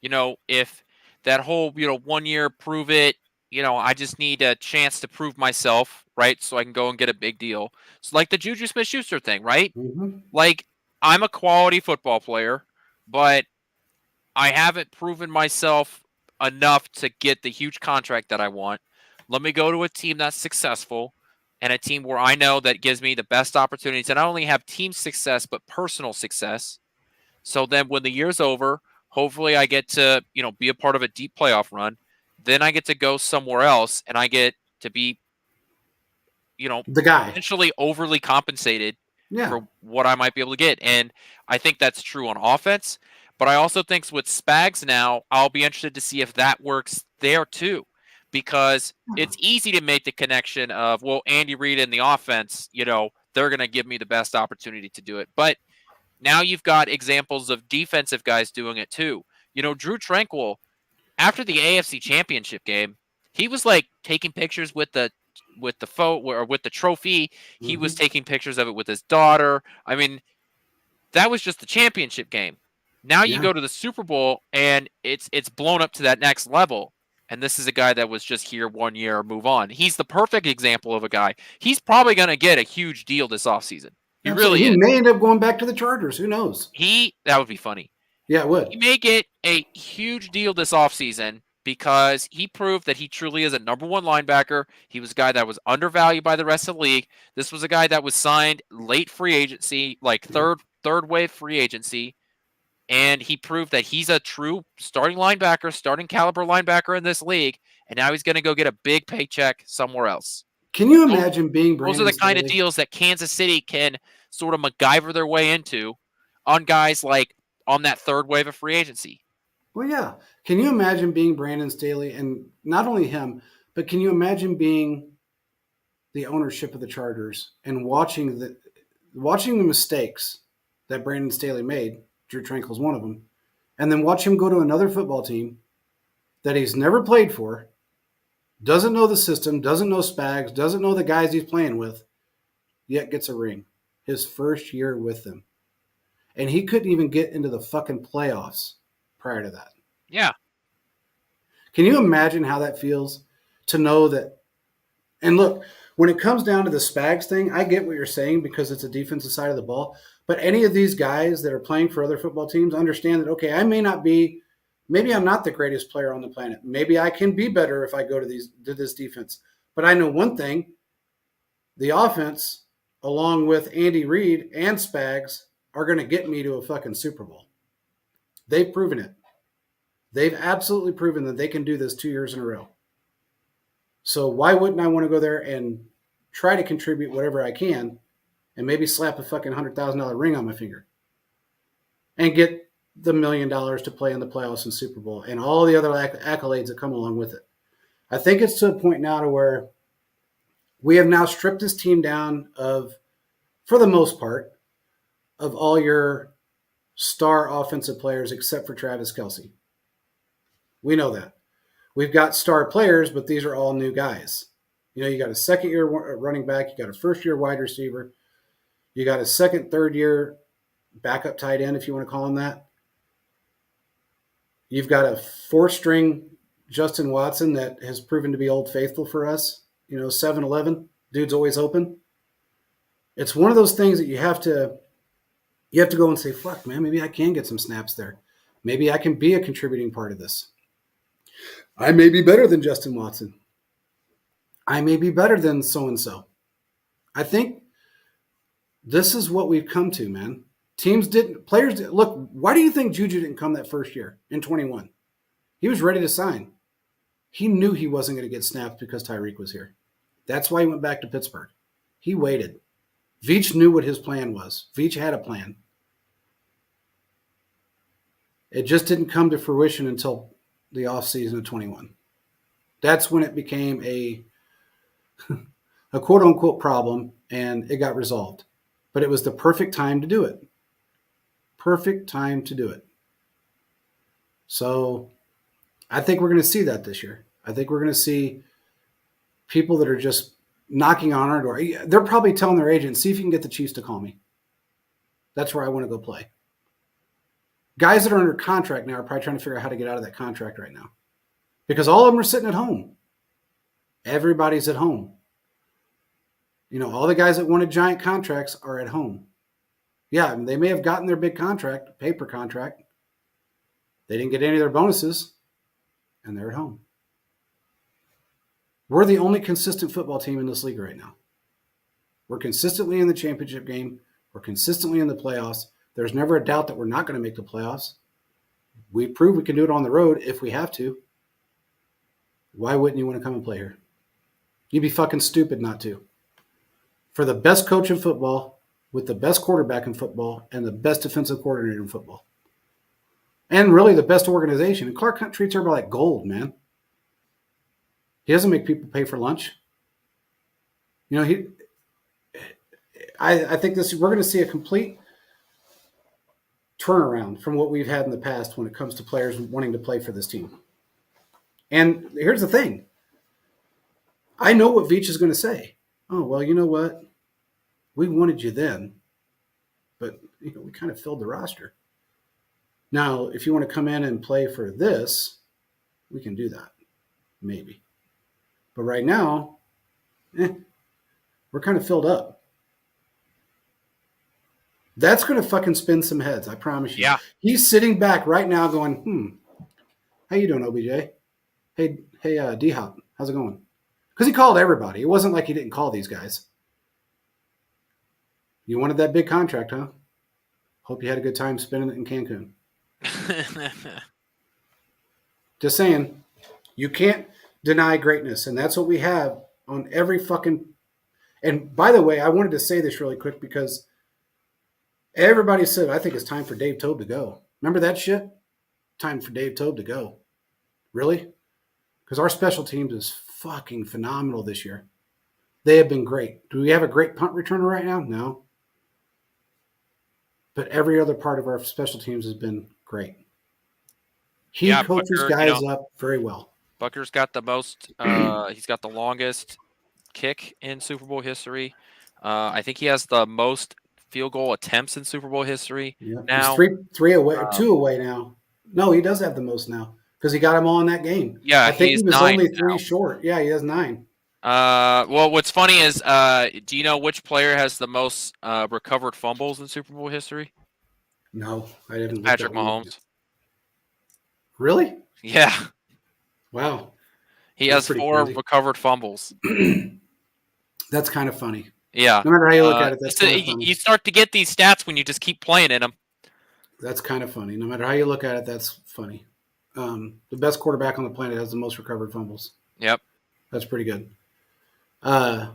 if that whole, 1 year prove it, I just need a chance to prove myself, right? So I can go and get a big deal. It's like the Juju Smith-Schuster thing, right? Mm-hmm. Like, I'm a quality football player, but I haven't proven myself enough to get the huge contract that I want. Let me go to a team that's successful and a team where I know that gives me the best opportunities to not only have team success, but personal success. So then when the year's over, hopefully I get to, be a part of a deep playoff run. Then I get to go somewhere else and I get to be, the guy potentially overly compensated yeah. for what I might be able to get. And I think that's true on offense. But I also think with Spags now, I'll be interested to see if that works there too. Because it's easy to make the connection of, well, Andy Reid in the offense, they're going to give me the best opportunity to do it. But now you've got examples of defensive guys doing it too. Drew Tranquil, after the AFC Championship game, he was like taking pictures with the trophy. He was taking pictures of it with his daughter. I mean, that was just the championship game. Now you go to the Super Bowl and it's blown up to that next level. And this is a guy that was just here 1 year, move on. He's the perfect example of a guy. He's probably going to get a huge deal this offseason. He Absolutely. really He is. may end up going back to the Chargers. Who knows? That would be funny. Yeah, it would. He may get a huge deal this offseason because he proved that he truly is a number one linebacker. He was a guy that was undervalued by the rest of the league. This was a guy that was signed late free agency, like third wave free agency, and he proved that he's a true starting linebacker, starting caliber linebacker in this league, and now he's going to go get a big paycheck somewhere else. Can you Those, imagine being those are Brandon the kind of Staley? deals that Kansas City can sort of MacGyver their way into on guys like on that third wave of free agency. Well, yeah. Can you imagine being Brandon Staley, and not only him, but can you imagine being the ownership of the Chargers and watching the mistakes that Brandon Staley made? Drew Tranquill's one of them, and then watch him go to another football team that he's never played for, doesn't know the system, doesn't know Spags, doesn't know the guys he's playing with, yet gets a ring. His first year with them. And he couldn't even get into the fucking playoffs prior to that. Yeah. Can you imagine how that feels to know that? And look, when it comes down to the Spags thing, I get what you're saying because it's a defensive side of the ball. But any of these guys that are playing for other football teams understand that, okay, I may not be, maybe I'm not the greatest player on the planet. Maybe I can be better if I go to this defense. But I know one thing, the offense, along with Andy Reid and Spags, are going to get me to a fucking Super Bowl. They've proven it. They've absolutely proven that they can do this 2 years in a row. So why wouldn't I want to go there and try to contribute whatever I can and maybe slap a fucking $100,000 ring on my finger and get the $1 million to play in the playoffs and Super Bowl and all the other accolades that come along with it? I think it's to a point now to where we have now stripped this team down of, for the most part, of all your star offensive players except for Travis Kelce. We know that. We've got star players, but these are all new guys. You know, you got a second-year running back. You got a first-year wide receiver. You got a second, third-year backup tight end, if you want to call him that. You've got a fourth-string Justin Watson that has proven to be old faithful for us. You know, 7-11. Dude's always open. It's one of those things that you have to go and say, fuck, man, maybe I can get some snaps there. Maybe I can be a contributing part of this. I may be better than Justin Watson. I may be better than so-and-so. I think this is what we've come to, man. Players didn't. Look, why do you think Juju didn't come that first year in 21? He was ready to sign. He knew he wasn't going to get snaps because Tyreek was here. That's why he went back to Pittsburgh. He waited. Veach knew what his plan was. Veach had a plan. It just didn't come to fruition until the offseason of 21. That's when it became a quote-unquote problem, and it got resolved. But it was the perfect time to do it. Perfect time to do it. So I think we're going to see that this year. I think we're going to see people that are just knocking on our door. They're probably telling their agent, see if you can get the Chiefs to call me. That's where I want to go play. Guys that are under contract now are probably trying to figure out how to get out of that contract right now. Because all of them are sitting at home. Everybody's at home. You know, all the guys that wanted giant contracts are at home. Yeah, they may have gotten their big contract, paper contract. They didn't get any of their bonuses, and they're at home. We're the only consistent football team in this league right now. We're consistently in the championship game. We're consistently in the playoffs. There's never a doubt that we're not going to make the playoffs. We prove we can do it on the road if we have to. Why wouldn't you want to come and play here? You'd be fucking stupid not to. For the best coach in football, with the best quarterback in football, and the best defensive coordinator in football. And really the best organization. And Clark Hunt treats everybody like gold, man. He doesn't make people pay for lunch. You know, I think we're going to see a complete turnaround from what we've had in the past when it comes to players wanting to play for this team. And here's the thing. I know what Veach is going to say. Oh, well, you know what? We wanted you then, but we kind of filled the roster. Now, if you want to come in and play for this, we can do that. Maybe. But right now, we're kind of filled up. That's going to fucking spin some heads. I promise you. Yeah. He's sitting back right now going, how you doing, OBJ? Hey, D-Hop, how's it going? Because he called everybody. It wasn't like he didn't call these guys. You wanted that big contract, huh? Hope you had a good time spending it in Cancun. Just saying, you can't deny greatness, and that's what we have on every fucking. And by the way, I wanted to say this really quick because everybody said I think it's time for Dave Tobe to go. Remember that shit? Time for Dave Tobe to go. Really? Because our special teams is fucking phenomenal this year. They have been great. Do we have a great punt returner right now? No. But every other part of our special teams has been great. He coaches Butker, guys up very well. Butker's got the most. He's got the longest kick in Super Bowl history. I think he has the most field goal attempts in Super Bowl history. Yeah. Now He's three away, 2 away now. No, he does have the most now because he got them all in that game. Yeah, I think he was only 3 now. short. Yeah, he has 9. Well, what's funny is, do you know which player has the most recovered fumbles in Super Bowl history? No, I didn't. Patrick Mahomes. Really? Yeah. Wow. He That's has pretty 4 crazy. recovered fumbles. That's kind of funny. Yeah. No matter how you look at it, that's kind of funny. You start to get these stats when you just keep playing in them. That's kind of funny. No matter how you look at it, that's funny. The best quarterback on the planet has the most recovered fumbles. Yep. That's pretty good. I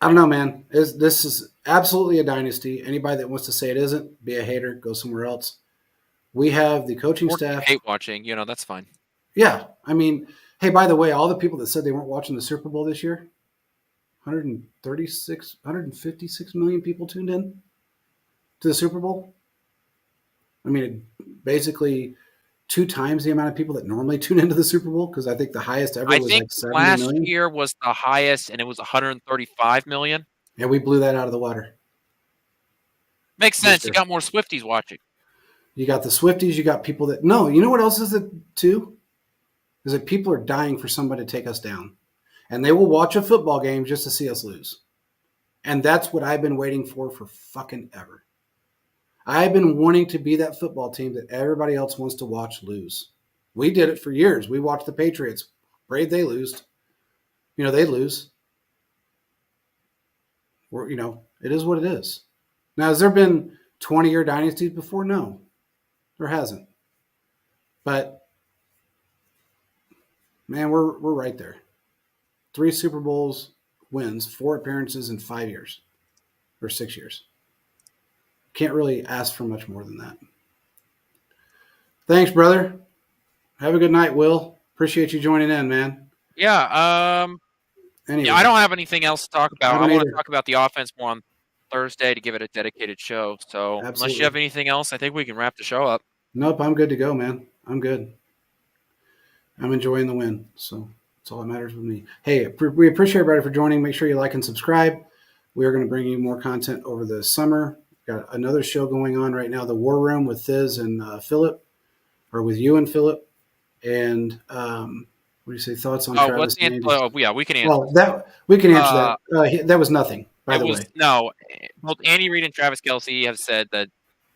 don't know, man. This is absolutely a dynasty. Anybody that wants to say it isn't, be a hater, go somewhere else. We have the coaching Or staff. hate watching, that's fine. Yeah. I mean, hey, by the way, all the people that said they weren't watching the Super Bowl this year, 156 million people tuned in to the Super Bowl. I mean, basically 2 times the amount of people that normally tune into the Super Bowl because I think the highest ever was like 70 last million. year was the highest, and it was 135 million. Yeah, we blew that out of the water. Makes sense. Sure. You got more Swifties watching. You got the Swifties. You got people that no. You know what else is it too? Is that people are dying for somebody to take us down, and they will watch a football game just to see us lose. And that's what I've been waiting for fucking ever. I've been wanting to be that football team that everybody else wants to watch lose. We did it for years. We watched the Patriots. Brave they lose. They lose. It is what it is. Now, has there been 20-year dynasties before? No, there hasn't. But, man, we're right there. 3 Super Bowls wins, 4 appearances in 5 years or 6 years. Can't really ask for much more than that. Thanks, brother. Have a good night, Will. Appreciate you joining in, man. Yeah. Anyway, Yeah, I don't have anything else to talk about. I I don't want to either. talk about the offense more on Thursday to give it a dedicated show. So unless Absolutely. you have anything else, I think we can wrap the show up. Nope, I'm good to go, man. I'm good. I'm enjoying the win, so that's all that matters with me. Hey, we appreciate everybody for joining. Make sure you like and subscribe. We are going to bring you more content over the summer. Got another show going on right now, The War Room with Thiz and Philip, or with you and Philip. And what do you say? Thoughts on Travis? What's the and Andy? yeah, we can answer. Well, we can answer that. That was nothing, by the way. No, both Andy Reid and Travis Kelce have said that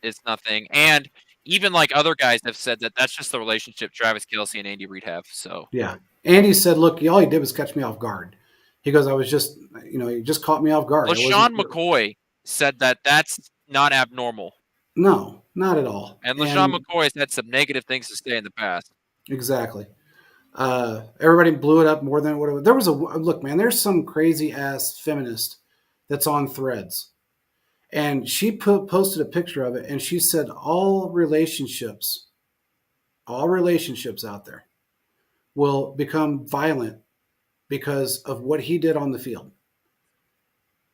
it's nothing, and even like other guys have said that that's just the relationship Travis Kelce and Andy Reid have. So yeah, Andy said, "Look, all he did was catch me off guard." He goes, "I was just, he just caught me off guard." LaShawn McCoy said that that's not abnormal. No, not at all. And LaShawn McCoy has had some negative things to say in the past. Exactly. Everybody blew it up more than what it was. There was look, man, there's some crazy ass feminist that's on Threads. And she posted a picture of it, and she said all relationships out there will become violent because of what he did on the field.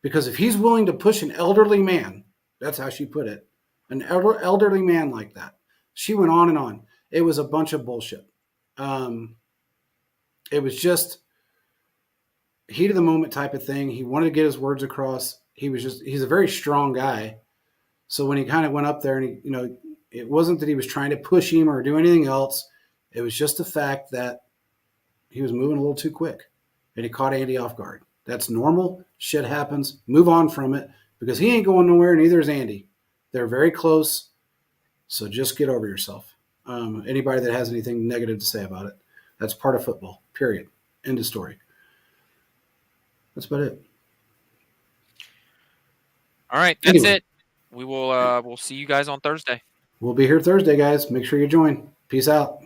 Because if he's willing to push an elderly man, that's how she put it, an elderly man like that. She went on and on. It was a bunch of bullshit. It was just heat of the moment type of thing. He wanted to get his words across. He's a very strong guy. So when he kind of went up there and it wasn't that he was trying to push him or do anything else. It was just the fact that he was moving a little too quick and he caught Andy off guard. That's normal. Shit happens. Move on from it. because he ain't going nowhere, neither is Andy. They're very close, so just get over yourself. Anybody that has anything negative to say about it, that's part of football, period. End of story. That's about it. All right, that's Anyway. it. We will we'll see you guys on Thursday. We'll be here Thursday, guys. Make sure you join. Peace out.